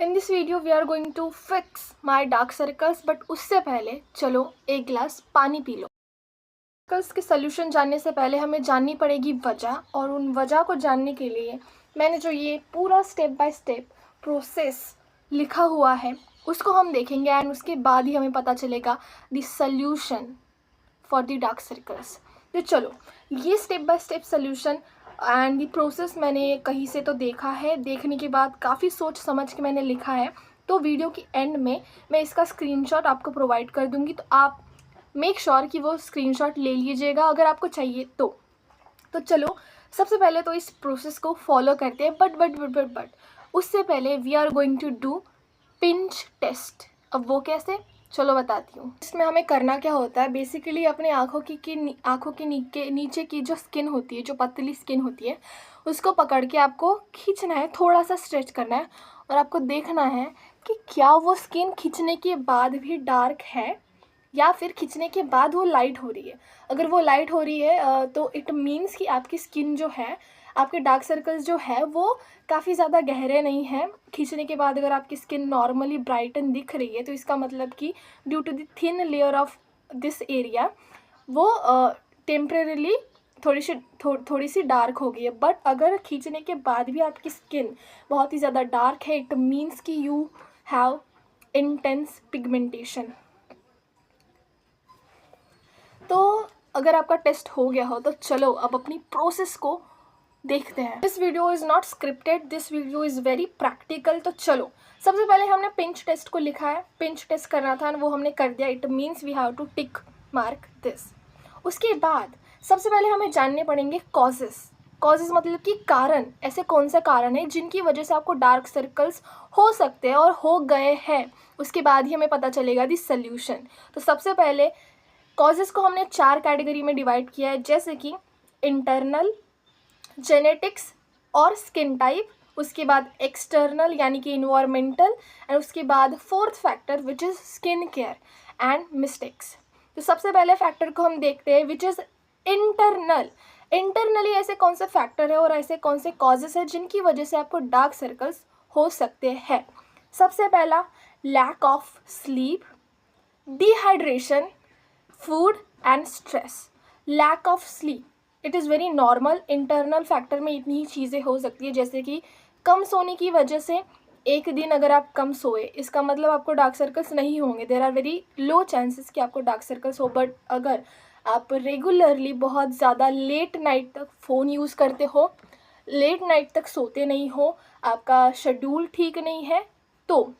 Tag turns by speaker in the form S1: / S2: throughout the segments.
S1: In this video we are going to fix my dark circles, but उससे पहले चलो एक गिलास पानी पी लो। सर्कल्स के सोल्यूशन जानने से पहले हमें जाननी पड़ेगी वजह, और उन वजह को जानने के लिए मैंने जो ये पूरा स्टेप बाय स्टेप प्रोसेस लिखा हुआ है उसको हम देखेंगे, एंड उसके बाद ही हमें पता चलेगा the solution for the dark circles. तो चलो, ये step by step solution and the process मैंने कहीं से तो देखा है, देखने के बाद काफ़ी सोच समझ के मैंने लिखा है। तो वीडियो की एंड में मैं इसका स्क्रीनशॉट आपको प्रोवाइड कर दूंगी, तो आप मेक श्योर कि वो स्क्रीनशॉट ले लीजिएगा अगर आपको चाहिए तो चलो, सबसे पहले तो इस प्रोसेस को फॉलो करते हैं, बट उससे पहले we are going to do pinch test. अब वो कैसे, चलो बताती हूँ। इसमें हमें करना क्या होता है, बेसिकली अपने आँखों के नीचे की जो स्किन होती है, जो पतली स्किन होती है, उसको पकड़ के आपको खींचना है, थोड़ा सा स्ट्रेच करना है, और आपको देखना है कि क्या वो स्किन खींचने के बाद भी डार्क है या फिर खींचने के बाद वो लाइट हो रही है। अगर वो लाइट हो रही है तो इट मीन्स कि आपकी स्किन जो है, आपके डार्क सर्कल्स जो है वो काफ़ी ज़्यादा गहरे नहीं हैं। खींचने के बाद अगर आपकी स्किन नॉर्मली ब्राइटन दिख रही है तो इसका मतलब कि due to the thin layer of this area वो टेम्परेली थोड़ी सी डार्क हो गई है। बट अगर खींचने के बाद भी आपकी स्किन बहुत ही ज़्यादा डार्क है, इट मीन्स कि यू हैव इंटेंस पिगमेंटेशन। तो अगर आपका टेस्ट हो गया हो तो चलो अब अपनी प्रोसेस को देखते हैं। This video is not scripted, this video is very practical. तो चलो, सबसे पहले हमने पिंच टेस्ट को लिखा है, पिंच टेस्ट करना था वो हमने कर दिया। It means we have to tick mark this. उसके बाद सबसे पहले हमें जानने पड़ेंगे कॉजेस। कॉजेस मतलब कि कारण, ऐसे कौन से कारण हैं जिनकी वजह से आपको डार्क सर्कल्स हो सकते हैं और हो गए हैं। उसके बाद ही हमें पता चलेगा दी सोल्यूशन। तो सबसे पहले कॉजेज़ को हमने 4 कैटेगरी में डिवाइड किया है, जैसे कि इंटरनल, जेनेटिक्स और स्किन टाइप, उसके बाद एक्सटर्नल यानी कि इन्वायरमेंटल, एंड उसके बाद fourth factor which is skin care and mistakes. तो सबसे पहले फैक्टर को हम देखते हैं विच इज़ इंटरनल। इंटरनली ऐसे कौन से फैक्टर है और ऐसे कौन से कॉजेज़ हैं जिनकी वजह से आपको डार्क सर्कल्स हो सकते हैं। सबसे पहला, lack of sleep, dehydration, food and stress. Lack of sleep, it is very normal. Internal factor में इतनी ही चीज़ें हो सकती है, जैसे कि कम सोने की वजह से एक दिन अगर आप कम सोए, इसका मतलब आपको डार्क सर्कल्स नहीं होंगे। There are very low chances कि आपको डार्क सर्कल्स हो। बट अगर आप रेगुलरली बहुत ज़्यादा लेट नाइट तक फ़ोन यूज़ करते हो, लेट नाइट तक सोते नहीं हो, आपका शेड्यूल ठीक नहीं है, तो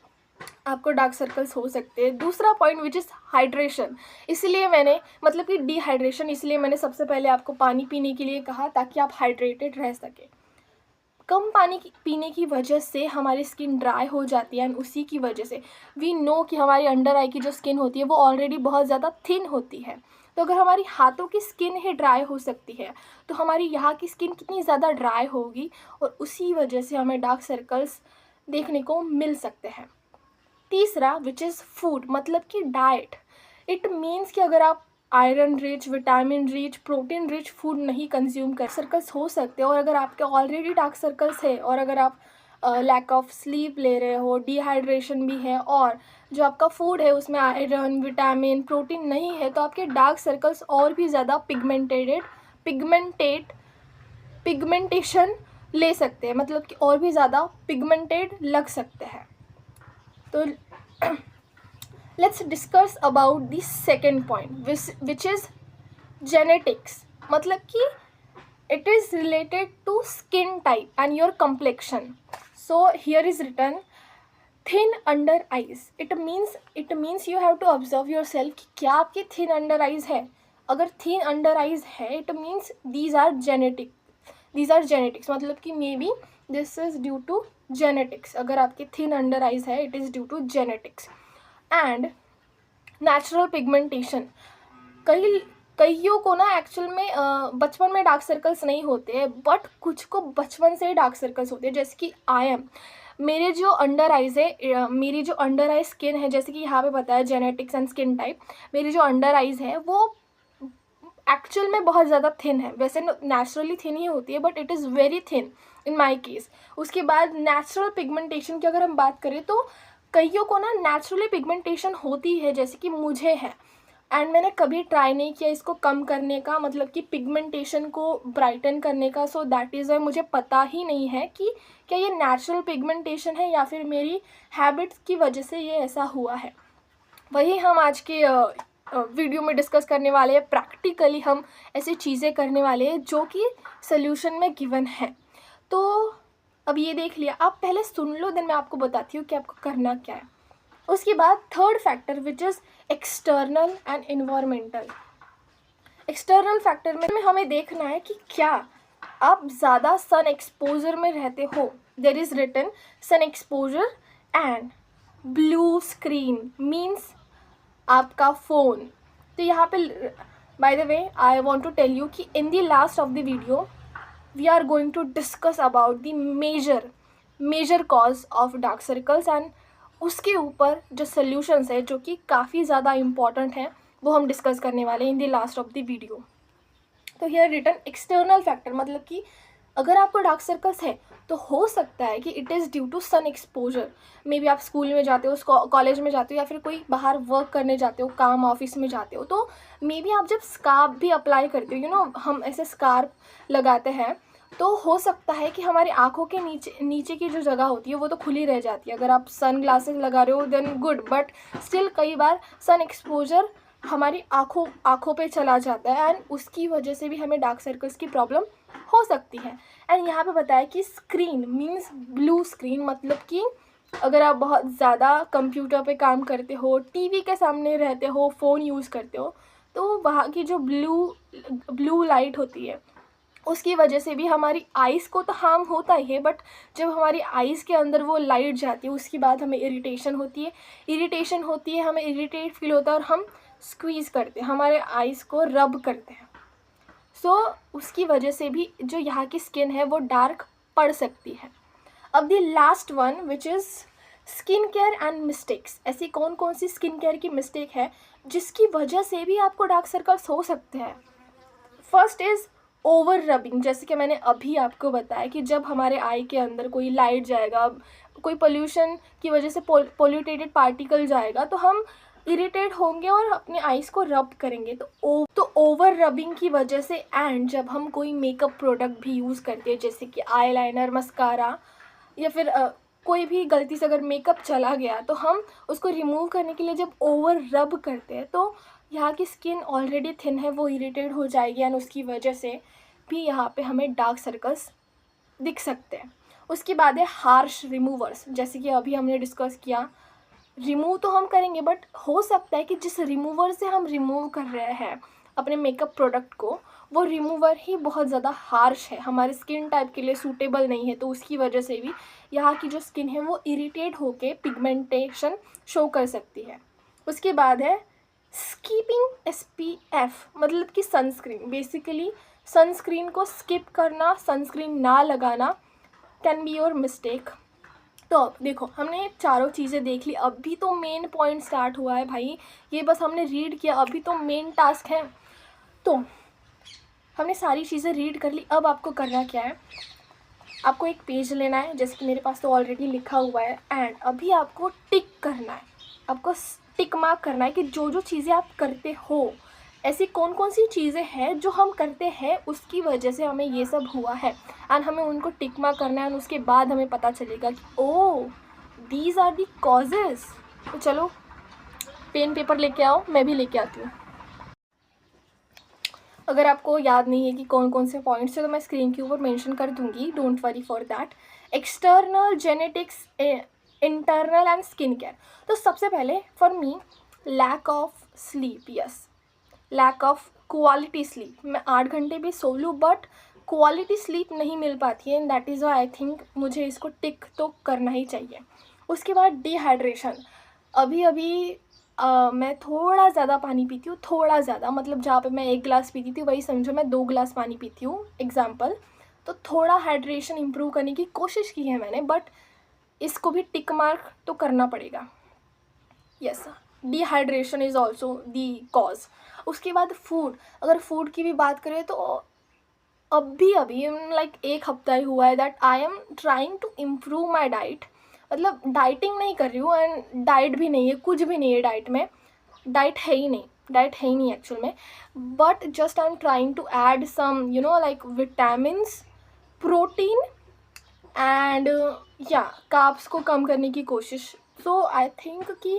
S1: आपको डार्क सर्कल्स हो सकते हैं। दूसरा पॉइंट विच इज़ हाइड्रेशन, इसलिए मैंने मतलब कि डिहाइड्रेशन, इसलिए मैंने सबसे पहले आपको पानी पीने के लिए कहा ताकि आप हाइड्रेटेड रह सकें। कम पानी पीने की वजह से हमारी स्किन ड्राई हो जाती है, एंड उसी की वजह से वी नो कि हमारी अंडर आई की जो स्किन होती है वो ऑलरेडी बहुत ज़्यादा थिन होती है। तो अगर हमारी हाथों की स्किन ही ड्राई हो सकती है तो हमारी यहाँ की स्किन कितनी ज़्यादा ड्राई होगी, और उसी वजह से हमें डार्क सर्कल्स देखने को मिल सकते हैं। तीसरा विच इज़ फूड, मतलब कि डाइट। इट मीन्स कि अगर आप iron rich, vitamin rich, protein rich food नहीं कंज्यूम कर, सर्कल्स हो सकते हैं। और अगर आपके ऑलरेडी डार्क सर्कल्स है और अगर आप लैक ऑफ स्लीप ले रहे हो, डिहाइड्रेशन भी है, और जो आपका फूड है उसमें आयरन, विटामिन, प्रोटीन नहीं है, तो आपके डार्क सर्कल्स और भी ज़्यादा पिगमेंटेशन ले सकते हैं, मतलब कि और भी ज़्यादा पिगमेंटेड लग सकते हैं। तो let's discuss about the second point which is genetics, मतलब कि it is related to skin type and your complexion. So here is written thin under eyes. It means you have to observe yourself कि क्या आपकी thin under eyes है। अगर thin under eyes है it means these are genetics, मतलब कि maybe this is due to genetics. अगर आपकी थिन अंडर आइज है it is due to genetics. And natural pigmentation, कईयों को ना एक्चुअल में बचपन में डार्क सर्कल्स नहीं होते हैं, बट कुछ को बचपन से ही डार्क सर्कल्स होते हैं, जैसे कि आई एम। मेरे जो अंडर आइज़ है, मेरी जो अंडर आई स्किन है, जैसे कि यहाँ पे बताया जेनेटिक्स एंड स्किन टाइप, मेरी जो अंडर आइज़ है वो एक्चुअल में बहुत ज़्यादा थिन है। वैसे नेचुरली थिन ही होती है but it is very thin, in my case. उसके बाद नेचुरल पिगमेंटेशन की अगर हम बात करें तो कईयों को ना नेचुरली पिगमेंटेशन होती है, जैसे कि मुझे है, एंड मैंने कभी ट्राई नहीं किया इसको कम करने का, मतलब कि पिगमेंटेशन को ब्राइटन करने का। सो दैट इज़ वाई मुझे पता ही नहीं है कि क्या ये नेचुरल पिगमेंटेशन है या फिर मेरी हैबिट्स की वजह से ये ऐसा हुआ है। वही हम आज के वीडियो में डिस्कस करने वाले हैं। प्रैक्टिकली हम ऐसी चीज़ें करने वाले हैं जो कि सोल्यूशन में गिवन है। तो अब ये देख लिया, आप पहले सुन लो, देन मैं आपको बताती हूँ कि आपको करना क्या है। उसके बाद third factor which is external and environmental. External factor में हमें देखना है कि क्या आप ज़्यादा सन एक्सपोजर में रहते हो। There is written sun exposure and blue screen means आपका फ़ोन। तो यहाँ पे by the way I want to tell you कि in the last of the video we are going to discuss about the major cause of dark circles, and उसके ऊपर जो solutions है जो कि काफ़ी ज़्यादा इम्पॉर्टेंट हैं वो हम डिस्कस करने वाले हैं इन the last of the video. तो हियर रिटन एक्सटर्नल फैक्टर, मतलब कि अगर आपको डार्क सर्कल्स है तो हो सकता है कि it is due to sun exposure. Maybe आप स्कूल में जाते हो, कॉलेज में जाते हो, या फिर कोई बाहर वर्क करने जाते हो, काम ऑफिस में जाते हो, तो मे बी आप जब स्कार्फ भी अप्लाई करते हो, हम ऐसे स्कार्फ लगाते हैं, तो हो सकता है कि हमारी आँखों के नीचे की जो जगह होती है वो तो खुली रह जाती है। अगर आप सन ग्लासेस लगा रहे हो देन गुड, बट स्टिल कई बार सन एक्सपोजर हमारी आँखों पे चला जाता है एंड उसकी वजह से भी हमें डार्क सर्कल्स की प्रॉब्लम हो सकती है। एंड यहाँ पे बताया कि स्क्रीन मीन्स ब्लू स्क्रीन, मतलब कि अगर आप बहुत ज़्यादा कंप्यूटर पे काम करते हो, टीवी के सामने रहते हो, फ़ोन यूज़ करते हो, तो वहाँ की जो ब्लू लाइट होती है उसकी वजह से भी हमारी आइज़ को तो हार्म होता ही है, बट जब हमारी आइज़ के अंदर वो लाइट जाती है उसके बाद हमें इरिटेशन होती है, हमें इरिटेट फील होता है और हम स्क्वीज़ करते हैं, हमारे आइज़ को रब करते हैं। सो उसकी वजह से भी जो यहाँ की स्किन है वो डार्क पड़ सकती है। अब the last one which is skin care and mistakes. ऐसी कौन कौन सी स्किन केयर की मिस्टेक है जिसकी वजह से भी आपको डार्क सर्कल्स हो सकते हैं। First is over rubbing. जैसे कि मैंने अभी आपको बताया कि जब हमारे आई के अंदर कोई लाइट जाएगा, कोई पोल्यूशन की वजह से पोल्यूटेटेड पार्टिकल जाएगा, तो हम इरिटेट होंगे और अपने आइज़ को रब करेंगे। तो ओवर रबिंग की वजह से, एंड जब हम कोई मेकअप प्रोडक्ट भी यूज़ करते हैं जैसे कि आई लाइनर, मस्कारा, या फिर कोई भी गलती से अगर मेकअप चला गया तो हम उसको रिमूव करने के लिए जब ओवर रब करते हैं तो यहाँ की स्किन ऑलरेडी थिन है, वो इरिटेट हो जाएगी एंड उसकी वजह से भी यहाँ पे हमें डार्क सर्कल्स दिख सकते हैं। उसके बाद है हार्श रिमूवर्स। जैसे कि अभी हमने डिस्कस किया, रिमूव तो हम करेंगे बट हो सकता है कि जिस रिमूवर से हम रिमूव कर रहे हैं अपने मेकअप प्रोडक्ट को, वो रिमूवर ही बहुत ज़्यादा हार्श है, हमारे स्किन टाइप के लिए सूटेबल नहीं है, तो उसकी वजह से भी यहाँ की जो स्किन है वो इरिटेट होके पिगमेंटेशन शो कर सकती है। उसके बाद है स्कीपिंग SPF, मतलब कि सनस्क्रीन। बेसिकली सनस्क्रीन को स्किप करना, सनस्क्रीन ना लगाना कैन बी योर मिस्टेक। तो अब देखो, हमने चारों चीज़ें देख ली, अभी तो मेन पॉइंट स्टार्ट हुआ है भाई, ये बस हमने रीड किया, अभी तो मेन टास्क है। तो हमने सारी चीज़ें रीड कर ली, अब आपको करना क्या है, आपको एक पेज लेना है, जैसे कि मेरे पास तो ऑलरेडी लिखा हुआ है, एंड अभी आपको टिक करना है, आपको टिक मार्क करना है कि जो जो चीज़ें आप करते हो, ऐसी कौन कौन सी चीज़ें हैं जो हम करते हैं उसकी वजह से हमें ये सब हुआ है, एंड हमें उनको टिक मार्क करना है, एंड उसके बाद हमें पता चलेगा कि ओ दीज आर दी कॉजेज़। तो चलो पेन पेपर लेके आओ, मैं भी लेके आती हूँ। अगर आपको याद नहीं है कि कौन कौन से पॉइंट्स है तो मैं स्क्रीन के ऊपर मेंशन कर दूँगी, don't worry for that. External, genetics, internal and skin care. तो सबसे पहले for me lack of sleep, yes, lack of quality sleep. मैं 8 घंटे भी सो लूँ बट क्वालिटी स्लीप नहीं मिल पाती है, and that is why I think मुझे इसको टिक तो करना ही चाहिए। उसके बाद डिहाइड्रेशन। अभी मैं थोड़ा ज़्यादा पानी पीती हूँ, थोड़ा ज़्यादा, मतलब जहाँ पे मैं 1 गिलास पीती थी वही समझो मैं 2 गिलास पानी पीती हूँ, एग्जाम्पल। तो थोड़ा हाइड्रेशन इम्प्रूव करने की कोशिश की है मैंने, बट इसको भी टिक मार्क तो करना पड़ेगा। Yes, dehydration is also the cause. उसके बाद फूड, अगर फूड की भी बात करें तो अभी अभी लाइक एक हफ्ता ही हुआ है that I am trying to improve my diet. मतलब डाइटिंग नहीं कर रही हूँ एंड डाइट भी नहीं है, कुछ भी नहीं है डाइट में, डाइट है ही नहीं, डाइट है ही नहीं एक्चुअल में। But just I am trying to add some like vitamins, protein and या कार्ब्स को कम करने की कोशिश। सो आई थिंक कि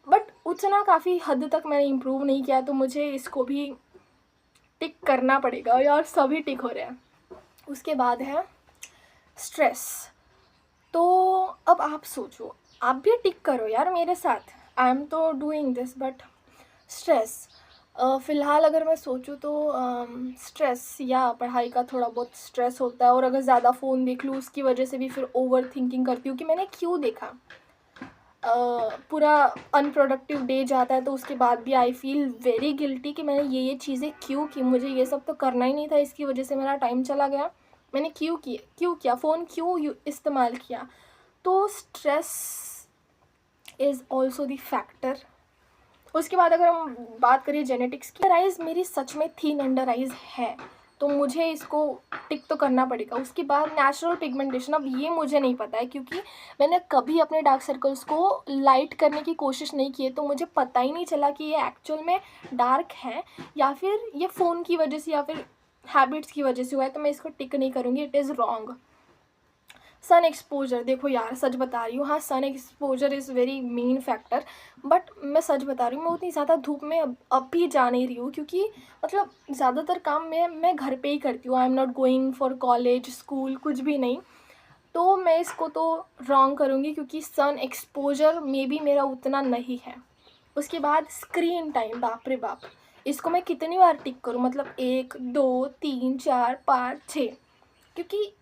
S1: बट उतना काफ़ी हद तक मैंने इम्प्रूव नहीं किया, तो मुझे इसको भी टिक करना पड़ेगा यार, सभी टिक हो रहे हैं। उसके बाद है स्ट्रेस। तो अब आप सोचो, आप भी टिक करो यार मेरे साथ, आई एम तो डूइंग दिस। बट स्ट्रेस, फ़िलहाल अगर मैं सोचूं तो स्ट्रेस या पढ़ाई का थोड़ा बहुत स्ट्रेस होता है, और अगर ज़्यादा फ़ोन देख लूँ उसकी वजह से भी फिर ओवर थिंकिंग करती हूँ कि मैंने क्यों देखा। पूरा अनप्रोडक्टिव डे जाता है तो उसके बाद भी आई फील वेरी गिल्टी कि मैंने ये चीज़ें क्यों की, मुझे ये सब तो करना ही नहीं था, इसकी वजह से मेरा टाइम चला गया, मैंने क्यों किया फ़ोन क्यों इस्तेमाल किया। तो stress is also the factor. उसके बाद अगर हम बात करें जेनेटिक्स की, आइज़ मेरी सच में थिन अंडर आइज़ है, तो मुझे इसको टिक तो करना पड़ेगा। उसके बाद नेचुरल पिगमेंटेशन, अब ये मुझे नहीं पता है क्योंकि मैंने कभी अपने डार्क सर्कल्स को लाइट करने की कोशिश नहीं की है, तो मुझे पता ही नहीं चला कि ये एक्चुअल में डार्क है या फिर ये फ़ोन की वजह से या फिर हैबिट्स की वजह से हुआ है, तो मैं इसको टिक नहीं करूँगी, it is wrong. Sun exposure, देखो यार सच बता रही हूँ, हाँ sun exposure is very main factor. But मैं सच बता रही हूँ, मैं उतनी ज़्यादा धूप में अब भी जा नहीं रही हूँ, क्योंकि मतलब ज़्यादातर काम मैं घर पे ही करती हूँ। I am not going for college school, कुछ भी नहीं, तो मैं इसको तो रॉन्ग करूँगी क्योंकि सन एक्सपोजर में भी मेरा उतना नहीं है। उसके बाद स्क्रीन टाइम, बाप रे बाप, इसको मैं कितनी बार टिक करूँ, मतलब 1 2 3 4 5 6, क्योंकि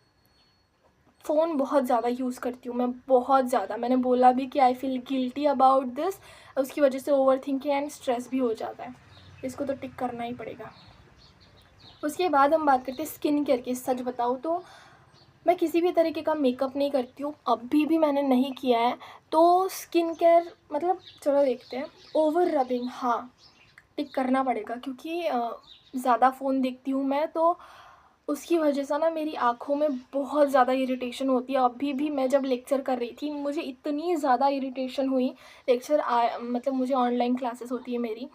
S1: फ़ोन बहुत ज़्यादा यूज़ करती हूँ मैं, बहुत ज़्यादा। मैंने बोला भी कि I feel guilty about this, उसकी वजह से ओवर थिंकिंग एंड स्ट्रेस भी हो जाता है, इसको तो टिक करना ही पड़ेगा। उसके बाद हम बात करते हैं स्किन केयर की। सच बताऊँ तो मैं किसी भी तरीके का मेकअप नहीं करती हूँ, अभी भी मैंने नहीं किया है। तो स्किन केयर मतलब चलो देखते हैं। ओवर रबिंग, हाँ टिक करना पड़ेगा, क्योंकि ज़्यादा फ़ोन देखती हूँ मैं, तो उसकी वजह से ना मेरी आँखों में बहुत ज़्यादा इरिटेशन होती है। अभी भी मैं जब लेक्चर कर रही थी मुझे इतनी ज़्यादा इरिटेशन हुई, मतलब मुझे ऑनलाइन क्लासेस होती है मेरी,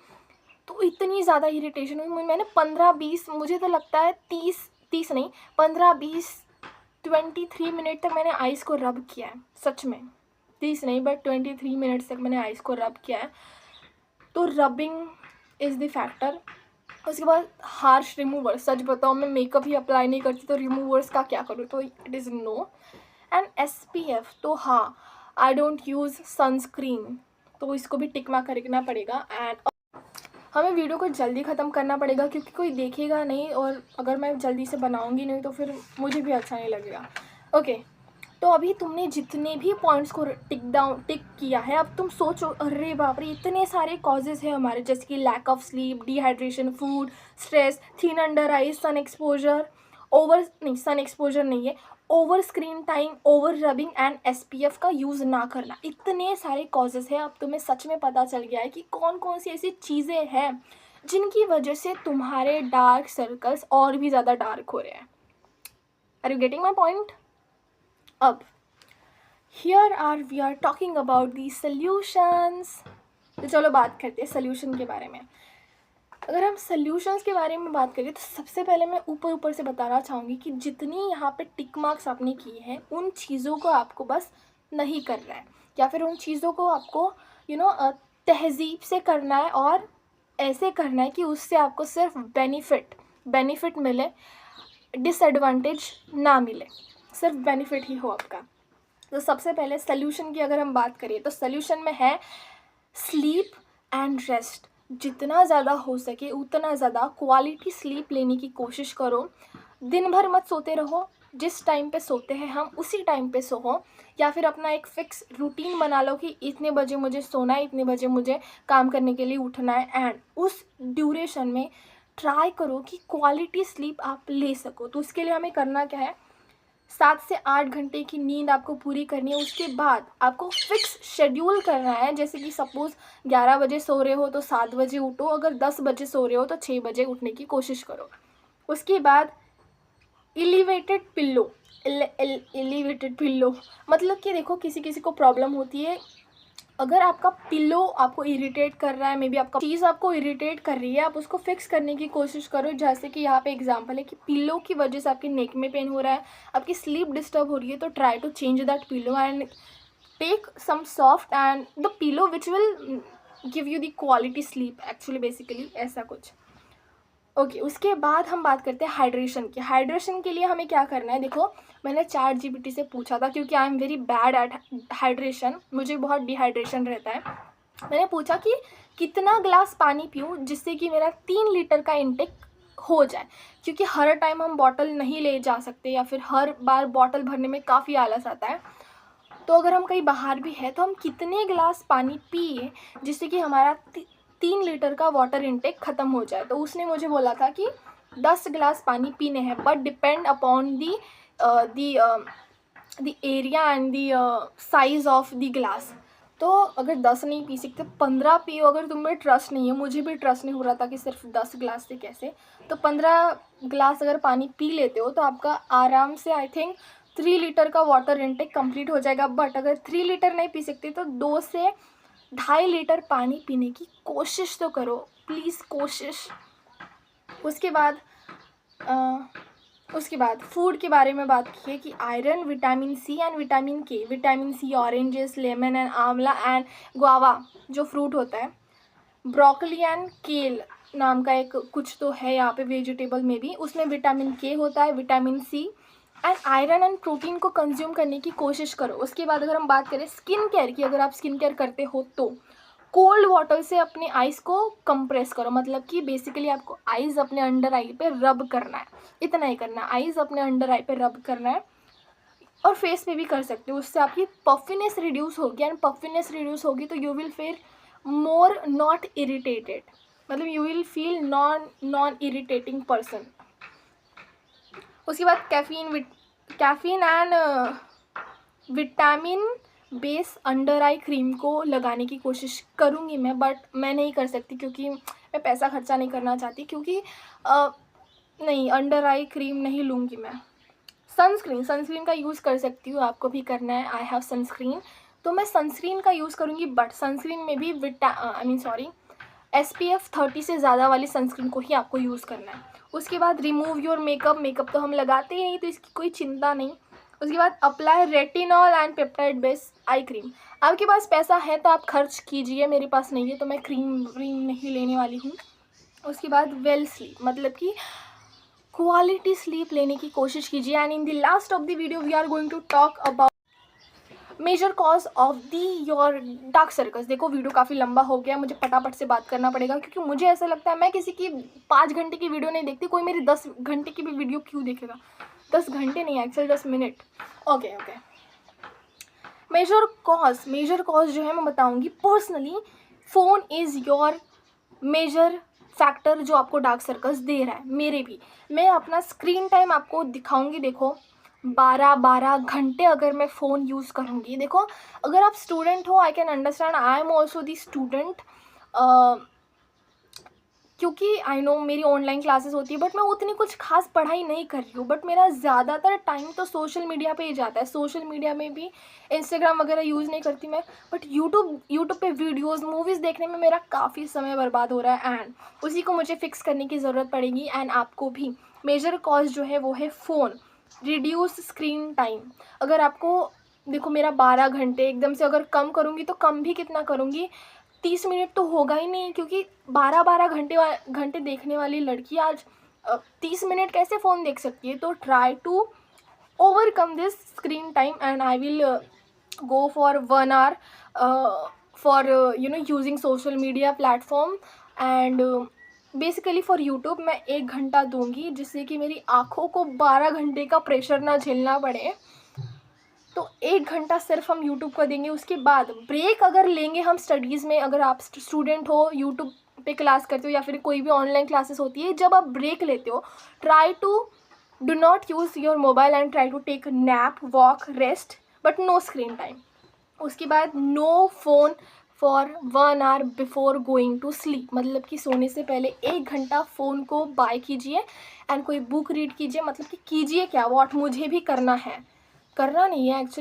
S1: तो इतनी ज़्यादा इरिटेशन हुई, मैंने 15-20, मुझे तो लगता है 30 नहीं, 15-20 23 मिनट तक मैंने आइज़ को रब किया है, सच में 30 नहीं बट 23 मिनट्स तक मैंने आइज़ को रब किया है। तो रबिंग इज़ द फैक्टर। उसके बाद हार्श रिमूवर, सच बताओ मैं मेकअप ही अप्लाई नहीं करती, तो रिमूवर्स का क्या करूँ, तो it is no. And SPF, तो हाँ आई डोंट यूज़ सनस्क्रीन, तो इसको भी टिक मार्क करना पड़ेगा। एंड हमें वीडियो को जल्दी ख़त्म करना पड़ेगा क्योंकि कोई देखेगा नहीं, और अगर मैं जल्दी से बनाऊँगी नहीं तो फिर मुझे भी अच्छा नहीं लगेगा। ओके, तो अभी तुमने जितने भी पॉइंट्स को टिक किया है, अब तुम सोचो, अरे बाप रे इतने सारे कॉजेज़ हैं हमारे, जैसे कि lack of sleep, dehydration, food, stress, thin under eyes, sun exposure, sun exposure नहीं है, over screen time, over rubbing and SPF का यूज़ ना करना, इतने सारे कॉजेज़ हैं। अब तुम्हें सच में पता चल गया है कि कौन कौन सी ऐसी चीज़ें हैं जिनकी वजह से तुम्हारे डार्क सर्कल्स और भी ज़्यादा डार्क हो रहे हैं। Are you getting my point? अब here are we are talking about the solutions. तो चलो बात करते हैं सल्यूशन के बारे में। अगर हम सल्यूशंस के बारे में बात करें तो सबसे पहले मैं ऊपर से बताना चाहूँगी कि जितनी यहाँ पे टिक मार्क्स आपने किए हैं उन चीज़ों को आपको बस नहीं करना है, या फिर उन चीज़ों को आपको तहज़ीब से करना है, और ऐसे करना है कि उससे आपको सिर्फ बेनिफिट मिले, डिसएडवांटेज ना मिले, सिर्फ बेनिफिट ही हो आपका। तो सबसे पहले सल्यूशन की अगर हम बात करें तो सल्यूशन में है स्लीप एंड रेस्ट। जितना ज़्यादा हो सके उतना ज़्यादा क्वालिटी स्लीप लेने की कोशिश करो। दिन भर मत सोते रहो, जिस टाइम पे सोते हैं हम उसी टाइम पे सो, या फिर अपना एक फ़िक्स रूटीन बना लो कि इतने बजे मुझे सोना है, इतने बजे मुझे काम करने के लिए उठना है, एंड उस ड्यूरेशन में ट्राई करो कि क्वालिटी स्लीप आप ले सको। तो उसके लिए हमें करना क्या है, 7 से 8 घंटे की नींद आपको पूरी करनी है। उसके बाद आपको फिक्स शेड्यूल करना है, जैसे कि सपोज़ 11 बजे सो रहे हो तो 7 बजे उठो, अगर 10 बजे सो रहे हो तो 6 बजे उठने की कोशिश करो। उसके बाद एलिवेटेड पिल्लो, एलिवेटेड पिल्लो मतलब कि देखो किसी किसी को प्रॉब्लम होती है, अगर आपका पिल्लो आपको इरिटेट कर रहा है, मे बी आपका चीज़ आपको इरिटेट कर रही है, आप उसको फिक्स करने की कोशिश करो। जैसे कि यहाँ पे एग्जांपल है कि पिल्लो की वजह से आपके नेक में पेन हो रहा है, आपकी स्लीप डिस्टर्ब हो रही है, तो try to change that pillow and take some soft and the pillow which will give you the quality sleep actually, basically ऐसा कुछ। ओके उसके बाद हम बात करते हैं हाइड्रेशन की। हाइड्रेशन के लिए हमें क्या करना है, देखो मैंने ChatGPT से पूछा था क्योंकि I am very bad at hydration, मुझे बहुत डिहाइड्रेशन रहता है। मैंने पूछा कि कितना ग्लास पानी पीऊँ जिससे कि मेरा 3 लीटर का इंटेक हो जाए, क्योंकि हर टाइम हम बॉटल नहीं ले जा सकते या फिर हर बार बॉटल भरने में काफ़ी आलस आता है। तो अगर हम कहीं बाहर भी है तो हम कितने ग्लास पानी पिए जिससे कि हमारा 3 लीटर का वाटर इनटेक ख़त्म हो जाए। तो उसने मुझे बोला था कि 10 ग्लास पानी पीने हैं, but depend upon the area and the size of the glass. तो अगर 10 नहीं पी सकते 15 पियो। अगर तुम्हें ट्रस्ट नहीं है, मुझे भी ट्रस्ट नहीं हो रहा था कि सिर्फ 10 ग्लास से कैसे, तो 15 ग्लास अगर पानी पी लेते हो तो आपका आराम से आई थिंक 3 लीटर का वाटर इनटेक कंप्लीट हो जाएगा। बट अगर 3 लीटर नहीं पी सकते तो 2 से 2.5 लीटर पानी पीने की कोशिश तो करो प्लीज़, कोशिश। उसके बाद फूड के बारे में बात की है कि iron, vitamin C and vitamin K. Vitamin C oranges, lemon and amla and guava जो फ्रूट होता है, ब्रोकली एंड केल नाम का एक कुछ तो है यहाँ पे वेजिटेबल में भी, उसमें विटामिन के होता है, vitamin C and iron and protein को कंज्यूम करने की कोशिश करो। उसके बाद अगर हम बात करें स्किन केयर की, अगर आप स्किन केयर करते हो तो कोल्ड वाटर से अपने आइज़ को कंप्रेस करो, मतलब कि बेसिकली आपको आइज़ अपने अंडर आई पे रब करना है, इतना ही करना है, आइज़ अपने अंडर आई पे रब करना है। और फेस पे भी कर सकते हो, उससे आपकी पफिनेस रिड्यूस होगी एंड पफिनेस रिड्यूस होगी तो you will feel more not irritated, मतलब you will feel non irritating person. उसके बाद caffeine and vitamin base under eye cream को लगाने की कोशिश करूँगी मैं, बट मैं नहीं कर सकती क्योंकि मैं पैसा खर्चा नहीं करना चाहती, क्योंकि नहीं अंडर आई क्रीम नहीं लूँगी मैं। सनस्क्रीन का यूज़ कर सकती हूँ, आपको भी करना है, आई हैव सनस्क्रीन, तो मैं सनस्क्रीन का यूज़ करूँगी, बट सनस्क्रीन में भी SPF 30 से ज़्यादा वाली सनस्क्रीन को ही आपको यूज़ करना है। उसके बाद रिमूव योर मेकअप तो हम लगाते ही नहीं तो इसकी कोई चिंता नहीं। उसके बाद apply retinol and peptide based eye cream. आपके पास पैसा है तो आप खर्च कीजिए, मेरे पास नहीं है तो मैं क्रीम नहीं लेने वाली हूँ। उसके बाद वेल स्लीप, मतलब कि क्वालिटी स्लीप लेने की कोशिश कीजिए। And in the last of the video we are going to talk about major cause of the your dark circles. देखो वीडियो काफ़ी लंबा हो गया, मुझे फटाफट से बात करना पड़ेगा क्योंकि मुझे ऐसा लगता है मैं किसी की 5 घंटे की वीडियो नहीं देखती, कोई मेरी 10 घंटे की भी वीडियो क्यों देखेगा। 10 घंटे नहीं, actually 10 minute. Okay major cause जो है मैं बताऊंगी। Personally phone is your major factor जो आपको डार्क सर्कल्स दे रहा है, मेरे भी। मैं अपना स्क्रीन टाइम आपको दिखाऊंगी। देखो 12 घंटे अगर मैं फ़ोन यूज़ करूँगी, देखो अगर आप स्टूडेंट हो I can understand, I am also the student, क्योंकि आई नो मेरी ऑनलाइन क्लासेस होती है बट मैं उतनी कुछ खास पढ़ाई नहीं कर रही हूँ, बट मेरा ज़्यादातर टाइम तो सोशल मीडिया पे ही जाता है। सोशल मीडिया में भी इंस्टाग्राम वगैरह यूज़ नहीं करती मैं, बट यूट्यूब पे वीडियोस मूवीज़ देखने में मेरा काफ़ी समय बर्बाद हो रहा है एंड उसी को मुझे फिक्स करने की ज़रूरत पड़ेगी। एंड आपको भी मेजर कॉज जो है वो है फ़ोन। Reduce screen time. अगर आपको देखो मेरा 12 घंटे एकदम से अगर कम करूँगी तो कम भी कितना करूँगी, 30 मिनट तो होगा ही नहीं, क्योंकि 12 घंटे देखने वाली लड़की आज 30 मिनट कैसे फ़ोन देख सकती है। तो try to overcome this screen time and I will go for 1 hour for using social media platform and basically for YouTube मैं 1 घंटा दूंगी, जिससे कि मेरी आँखों को 12 घंटे का प्रेशर ना झेलना पड़े। तो 1 घंटा सिर्फ हम यूट्यूब को देंगे। उसके बाद ब्रेक अगर लेंगे हम स्टडीज़ में, अगर आप स्टूडेंट हो यूट्यूब पे क्लास करते हो या फिर कोई भी ऑनलाइन क्लासेस होती है, जब आप ब्रेक लेते हो try to do not use your mobile and try to take nap, walk, rest, but no screen time. उसके बाद no phone for 1 hour before going to sleep, मतलब कि सोने से पहले 1 घंटा फ़ोन को बाय कीजिए एंड कोई बुक रीड कीजिए। मतलब कि कीजिए क्या, वॉट मुझे भी करना है, करना नहीं है एक्चुअली।